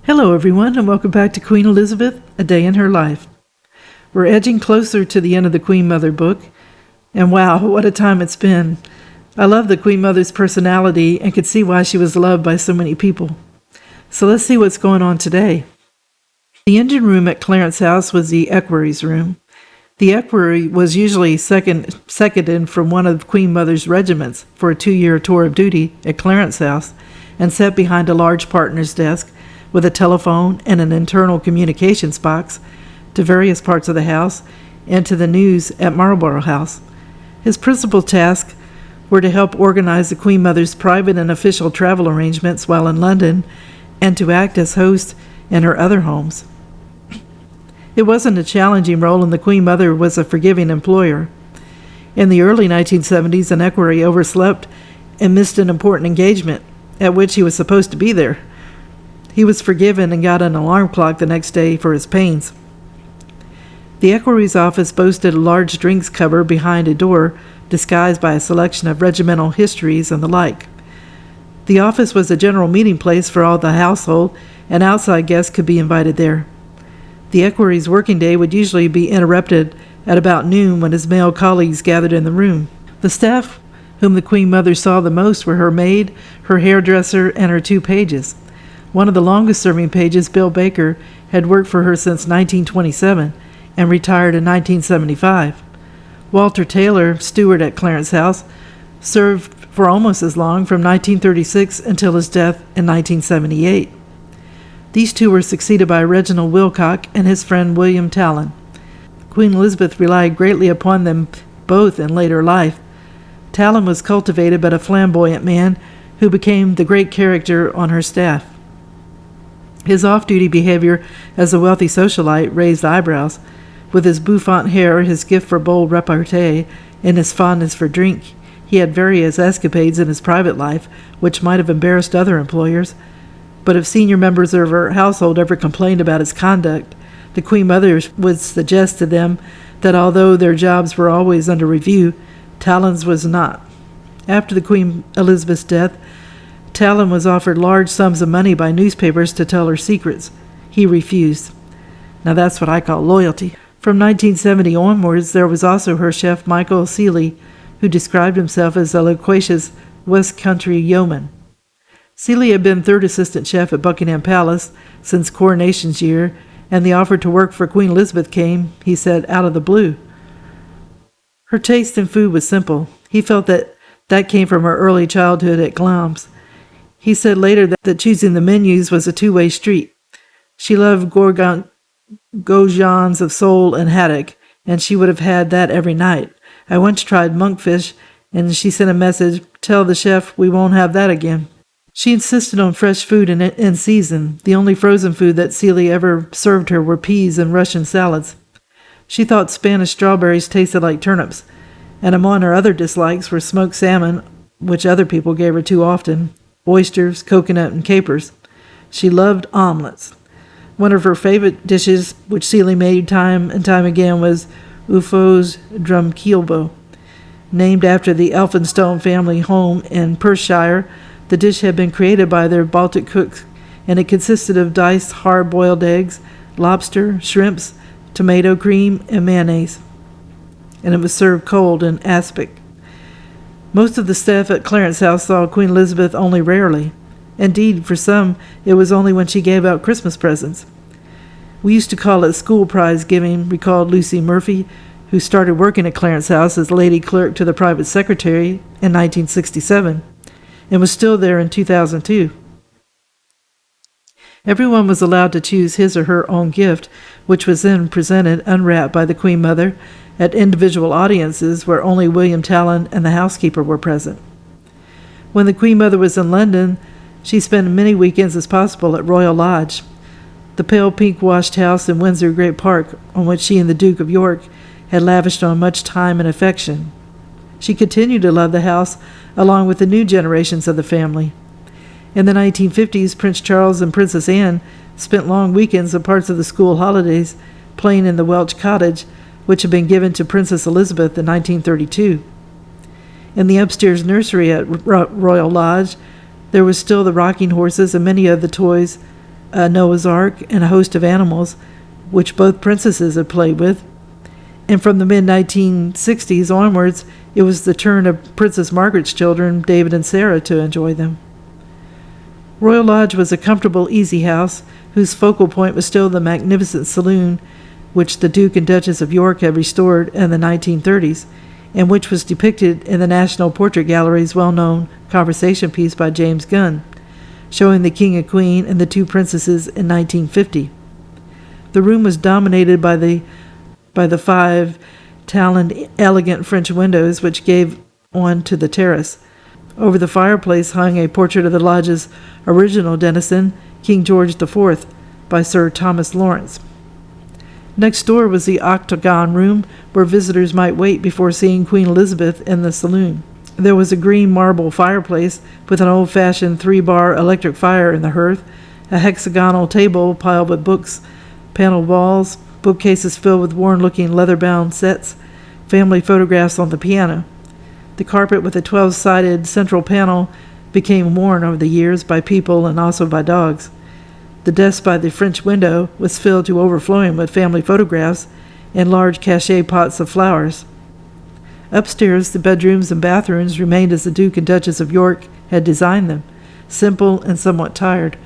Hello, everyone, and welcome back to Queen Elizabeth, A Day in Her Life. We're edging closer to the end of the Queen Mother book, and wow, what a time it's been. I love the Queen Mother's personality and could see why she was loved by so many people. So let's see what's going on today. The engine room at Clarence House was the equerry's room. The equerry was usually seconded from one of Queen Mother's regiments for a 2-year tour of duty at Clarence House and sat behind a large partner's desk with a telephone and an internal communications box to various parts of the house and to the news at Marlborough House. His principal tasks were to help organize the Queen Mother's private and official travel arrangements while in London and to act as host in her other homes. It wasn't a challenging role, and the Queen Mother was a forgiving employer. In the early 1970s, an equerry overslept and missed an important engagement at which he was supposed to be there. He was forgiven and got an alarm clock the next day for his pains. The equerry's office boasted a large drinks cupboard behind a door disguised by a selection of regimental histories and the like. The office was a general meeting place for all the household, and outside guests could be invited there. The equerry's working day would usually be interrupted at about noon when his male colleagues gathered in the room. The staff whom the Queen Mother saw the most were her maid, her hairdresser, and her 2 pages. One of the longest-serving pages, Bill Baker, had worked for her since 1927 and retired in 1975. Walter Taylor, steward at Clarence House, served for almost as long, from 1936 until his death in 1978. These 2 were succeeded by Reginald Wilcock and his friend William Talon. Queen Elizabeth relied greatly upon them both in later life. Talon was cultivated but a flamboyant man who became the great character on her staff. His off-duty behavior as a wealthy socialite raised eyebrows. With his bouffant hair, his gift for bold repartee, and his fondness for drink, he had various escapades in his private life, which might have embarrassed other employers. But if senior members of her household ever complained about his conduct, the Queen Mother would suggest to them that although their jobs were always under review, Talon's was not. After the Queen Elizabeth's death, Talon was offered large sums of money by newspapers to tell her secrets. He refused. Now that's what I call loyalty. From 1970 onwards, there was also her chef Michael Seeley, who described himself as a loquacious West Country yeoman. Seeley had been 3rd assistant chef at Buckingham Palace since Coronation's year, and the offer to work for Queen Elizabeth came, he said, out of the blue. Her taste in food was simple. He felt that came from her early childhood at Glamis. He said later that choosing the menus was a 2-way street. She loved goujons of sole and haddock, and she would have had that every night. I once tried monkfish, and she sent a message, "Tell the chef we won't have that again." She insisted on fresh food and in season. The only frozen food that Seeley ever served her were peas and Russian salads. She thought Spanish strawberries tasted like turnips, and among her other dislikes were smoked salmon, which other people gave her too often, oysters, coconut, and capers. She loved omelets. One of her favorite dishes, which Seeley made time and time again, was Ufos drumkeelbo. Named after the Elphinstone family home in Perthshire, the dish had been created by their Baltic cooks, and it consisted of diced hard-boiled eggs, lobster, shrimps, tomato cream, and mayonnaise. And it was served cold in aspic. Most of the staff at Clarence House saw Queen Elizabeth only rarely. Indeed, for some, it was only when she gave out Christmas presents. We used to call it school prize giving, recalled Lucy Murphy, who started working at Clarence House as lady clerk to the private secretary in 1967, and was still there in 2002. Everyone was allowed to choose his or her own gift, which was then presented unwrapped by the Queen Mother at individual audiences where only William Talon and the housekeeper were present. When the Queen Mother was in London, she spent many weekends as possible at Royal Lodge, the pale pink washed house in Windsor Great Park on which she and the Duke of York had lavished on much time and affection. She continued to love the house along with the new generations of the family. In the 1950s, Prince Charles and Princess Anne spent long weekends and parts of the school holidays playing in the Welch cottage, which had been given to Princess Elizabeth in 1932. In the upstairs nursery at Royal Lodge, there was still the rocking horses and many of the toys a Noah's Ark, and a host of animals, which both princesses had played with. And from the mid-1960s onwards, it was the turn of Princess Margaret's children, David and Sarah, to enjoy them. Royal Lodge was a comfortable, easy house, whose focal point was still the magnificent saloon which the Duke and Duchess of York had restored in the 1930s, and which was depicted in the National Portrait Gallery's well-known conversation piece by James Gunn, showing the King and Queen and the two princesses in 1950. The room was dominated by the five taloned, elegant French windows which gave on to the terrace. Over the fireplace hung a portrait of the lodge's original denizen, King George IV, by Sir Thomas Lawrence. Next door was the octagon room, where visitors might wait before seeing Queen Elizabeth in the saloon. There was a green marble fireplace with an old-fashioned 3-bar electric fire in the hearth, a hexagonal table piled with books, paneled walls, bookcases filled with worn-looking leather-bound sets, family photographs on the piano. The carpet with a 12-sided central panel became worn over the years by people and also by dogs. The desk by the French window was filled to overflowing with family photographs and large cachet pots of flowers. Upstairs, the bedrooms and bathrooms remained as the Duke and Duchess of York had designed them, simple and somewhat tired.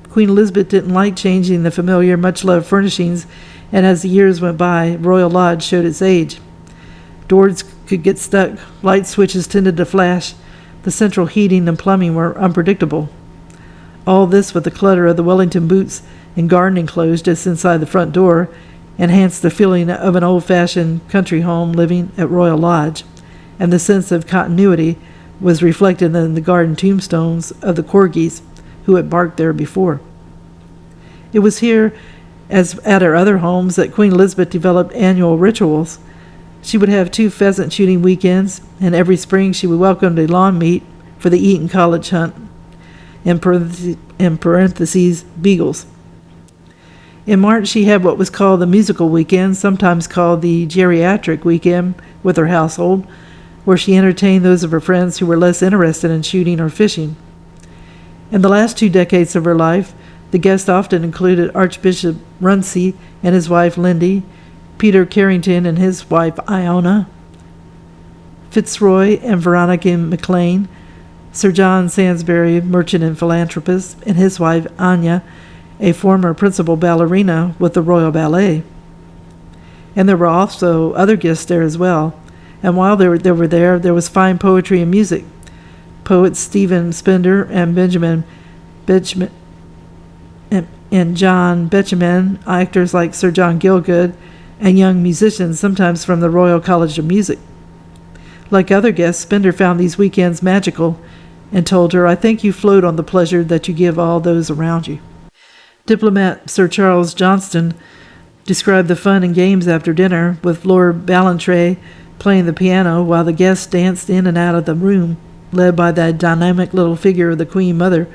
Queen Elizabeth didn't like changing the familiar, much-loved furnishings, and as the years went by, Royal Lodge showed its age. Doors could get stuck, light switches tended to flash, the central heating and plumbing were unpredictable. All this, with the clutter of the Wellington boots and gardening clothes just inside the front door, enhanced the feeling of an old-fashioned country home living at Royal Lodge, and the sense of continuity was reflected in the garden tombstones of the corgis who had barked there before. It was here, as at her other homes, that Queen Elizabeth developed annual rituals. She would have 2 pheasant shooting weekends, and every spring she would welcome a lawn meet for the Eton College hunt, in parentheses, beagles. In March, she had what was called the musical weekend, sometimes called the geriatric weekend, with her household, where she entertained those of her friends who were less interested in shooting or fishing. In the last 2 decades of her life, the guests often included Archbishop Runcie and his wife Lindy, Peter Carrington and his wife Iona, Fitzroy and Veronica McLean, Sir John Sainsbury, merchant and philanthropist, and his wife Anya, a former principal ballerina with the Royal Ballet. And there were also other guests there as well. And while they were there, there was fine poetry and music. Poets Stephen Spender and Benjamin Betjeman and John Betjeman, actors like Sir John Gielgud, and young musicians, sometimes from the Royal College of Music. Like other guests, Spender found these weekends magical and told her, "I think you float on the pleasure that you give all those around you." Diplomat Sir Charles Johnston described the fun and games after dinner, with Lord Ballantrae playing the piano while the guests danced in and out of the room, led by that dynamic little figure of the Queen Mother,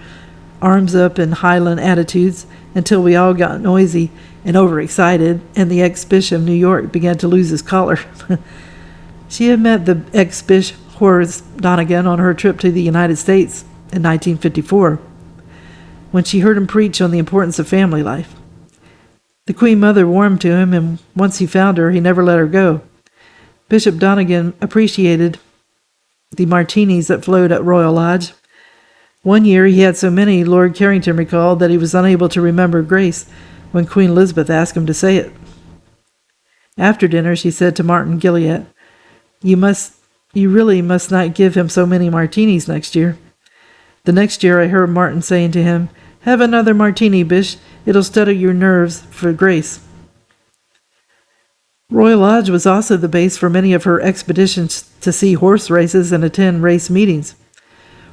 arms up in Highland attitudes, until we all got noisy and overexcited, and the ex-bishop of New York began to lose his collar. She had met the ex-bishop Horace Donegan on her trip to the United States in 1954, when she heard him preach on the importance of family life. The Queen Mother warmed to him, and once he found her, he never let her go. Bishop Donegan appreciated the martinis that flowed at Royal Lodge. One year he had so many, Lord Carrington recalled, that he was unable to remember grace when Queen Elizabeth asked him to say it. After dinner, she said to Martin Gilliatt, You really must not give him so many martinis next year." The next year I heard Martin saying to him, "Have another martini, Bish. It'll steady your nerves for grace." Royal Lodge was also the base for many of her expeditions to see horse races and attend race meetings.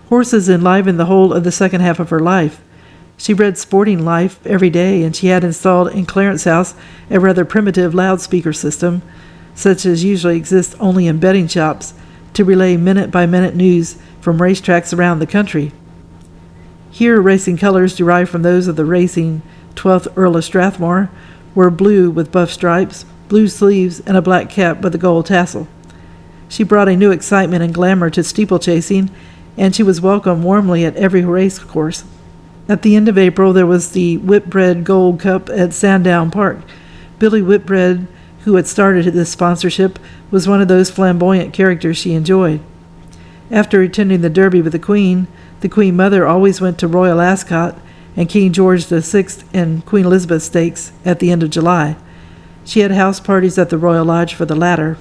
Horses enlivened the whole of the second half of her life. She read Sporting Life every day, and she had installed in Clarence House a rather primitive loudspeaker system, such as usually exists only in betting shops, to relay minute-by-minute news from racetracks around the country. Here, racing colors derived from those of the racing 12th Earl of Strathmore were blue with buff stripes, blue sleeves, and a black cap with a gold tassel. She brought a new excitement and glamour to steeplechasing, and she was welcomed warmly at every race course. At the end of April, there was the Whitbread Gold Cup at Sandown Park. Billy Whitbread, who had started this sponsorship, was one of those flamboyant characters she enjoyed. After attending the Derby with the Queen Mother always went to Royal Ascot and King George VI and Queen Elizabeth Stakes at the end of July. She had house parties at the Royal Lodge for the latter.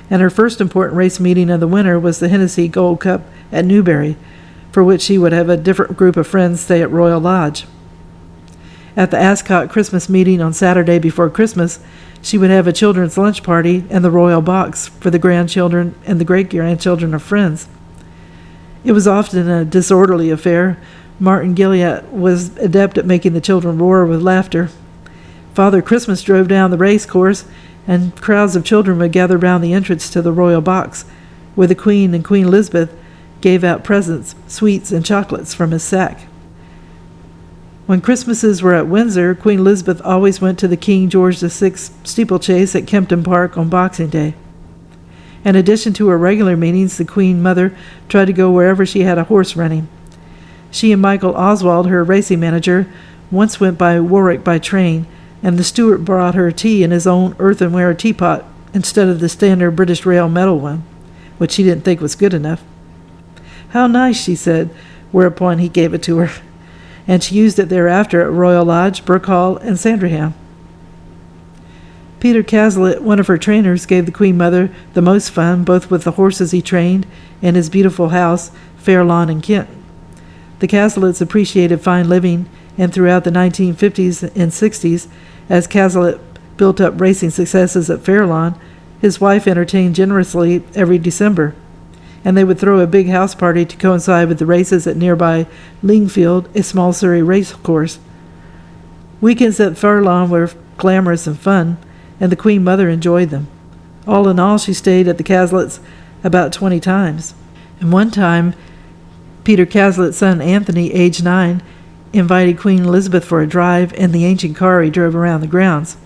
And her first important race meeting of the winter was the Hennessy Gold Cup at Newbury, for which she would have a different group of friends stay at Royal Lodge. At the Ascot Christmas meeting on Saturday before Christmas, she would have a children's lunch party and the royal box for the grandchildren and the great-grandchildren of friends. It was often a disorderly affair. Martin Gilliatt was adept at making the children roar with laughter. Father Christmas drove down the race course, and crowds of children would gather round the entrance to the royal box, where the Queen and Queen Elizabeth gave out presents, sweets, and chocolates from his sack. When Christmases were at Windsor, Queen Elizabeth always went to the King George VI steeplechase at Kempton Park on Boxing Day. In addition to her regular meetings, the Queen Mother tried to go wherever she had a horse running. She and Michael Oswald, her racing manager, once went by Warwick by train, and the steward brought her tea in his own earthenware teapot instead of the standard British Rail metal one, which she didn't think was good enough. "How nice," she said, whereupon he gave it to her, and she used it thereafter at Royal Lodge, Birk Hall, and Sandringham. Peter Cazalet, one of her trainers, gave the Queen Mother the most fun, both with the horses he trained and his beautiful house, Fair Lawn in Kent. The Cazalets appreciated fine living, and throughout the 1950s and 60s, as Cazalet built up racing successes at Fair Lawn, his wife entertained generously every December, and they would throw a big house party to coincide with the races at nearby Lingfield, a small Surrey race course. Weekends at Fair Lawn were glamorous and fun, and the Queen Mother enjoyed them. All in all, she stayed at the Cazalets about 20 times. And one time, Peter Cazalet's son Anthony, age 9, invited Queen Elizabeth for a drive in the ancient car he drove around the grounds.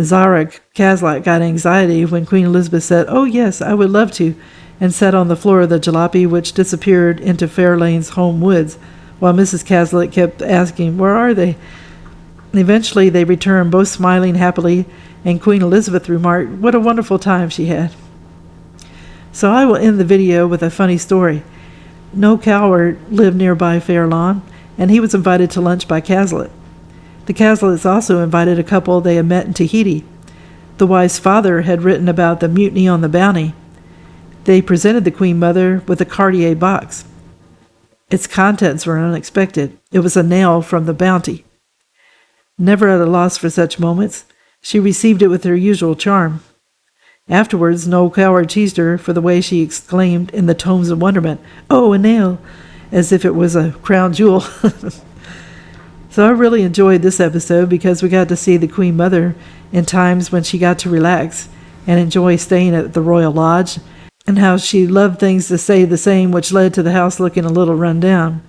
Zara Cazalet got anxiety when Queen Elizabeth said, "Oh yes, I would love to," and sat on the floor of the jalopy, which disappeared into Fairlane's home woods, while Mrs. Cazalet kept asking, "Where are they?" Eventually they returned, both smiling happily, and Queen Elizabeth remarked what a wonderful time she had. So I will end the video with a funny story. Noel Coward lived nearby Fair Lawn, and he was invited to lunch by Cazalet. The Cazalets also invited a couple they had met in Tahiti. The wife's father had written about the mutiny on the Bounty. They presented the Queen Mother with a Cartier box. Its contents were unexpected. It was a nail from the Bounty. Never at a loss for such moments, she received it with her usual charm. Afterwards, Noel Coward teased her for the way she exclaimed in the tones of wonderment, "Oh, a nail," as if it was a crown jewel. So I really enjoyed this episode because we got to see the Queen Mother in times when she got to relax and enjoy staying at the Royal Lodge, and how she loved things to stay the same, which led to the house looking a little run down.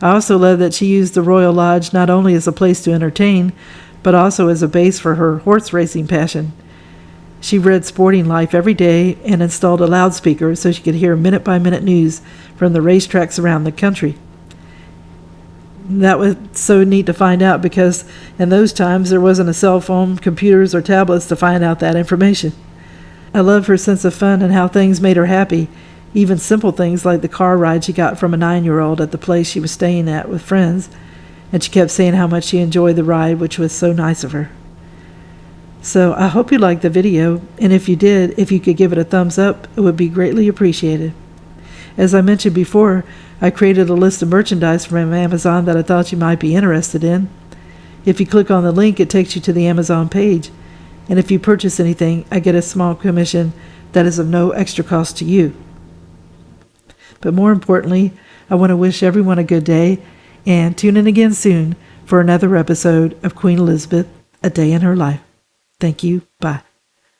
I also love that she used the Royal Lodge not only as a place to entertain, but also as a base for her horse racing passion. She read Sporting Life every day and installed a loudspeaker so she could hear minute-by-minute news from the racetracks around the country. That was so neat to find out because in those times there wasn't a cell phone, computers, or tablets to find out that information. I love her sense of fun and how things made her happy, even simple things like the car ride she got from a 9-year-old at the place she was staying at with friends, and she kept saying how much she enjoyed the ride, which was so nice of her. So I hope you liked the video, and if you did, if you could give it a thumbs up, it would be greatly appreciated. As I mentioned before, I created a list of merchandise from Amazon that I thought you might be interested in. If you click on the link, it takes you to the Amazon page, and if you purchase anything, I get a small commission that is of no extra cost to you. But more importantly, I want to wish everyone a good day, and tune in again soon for another episode of Queen Elizabeth, A Day in Her Life. Thank you. Bye.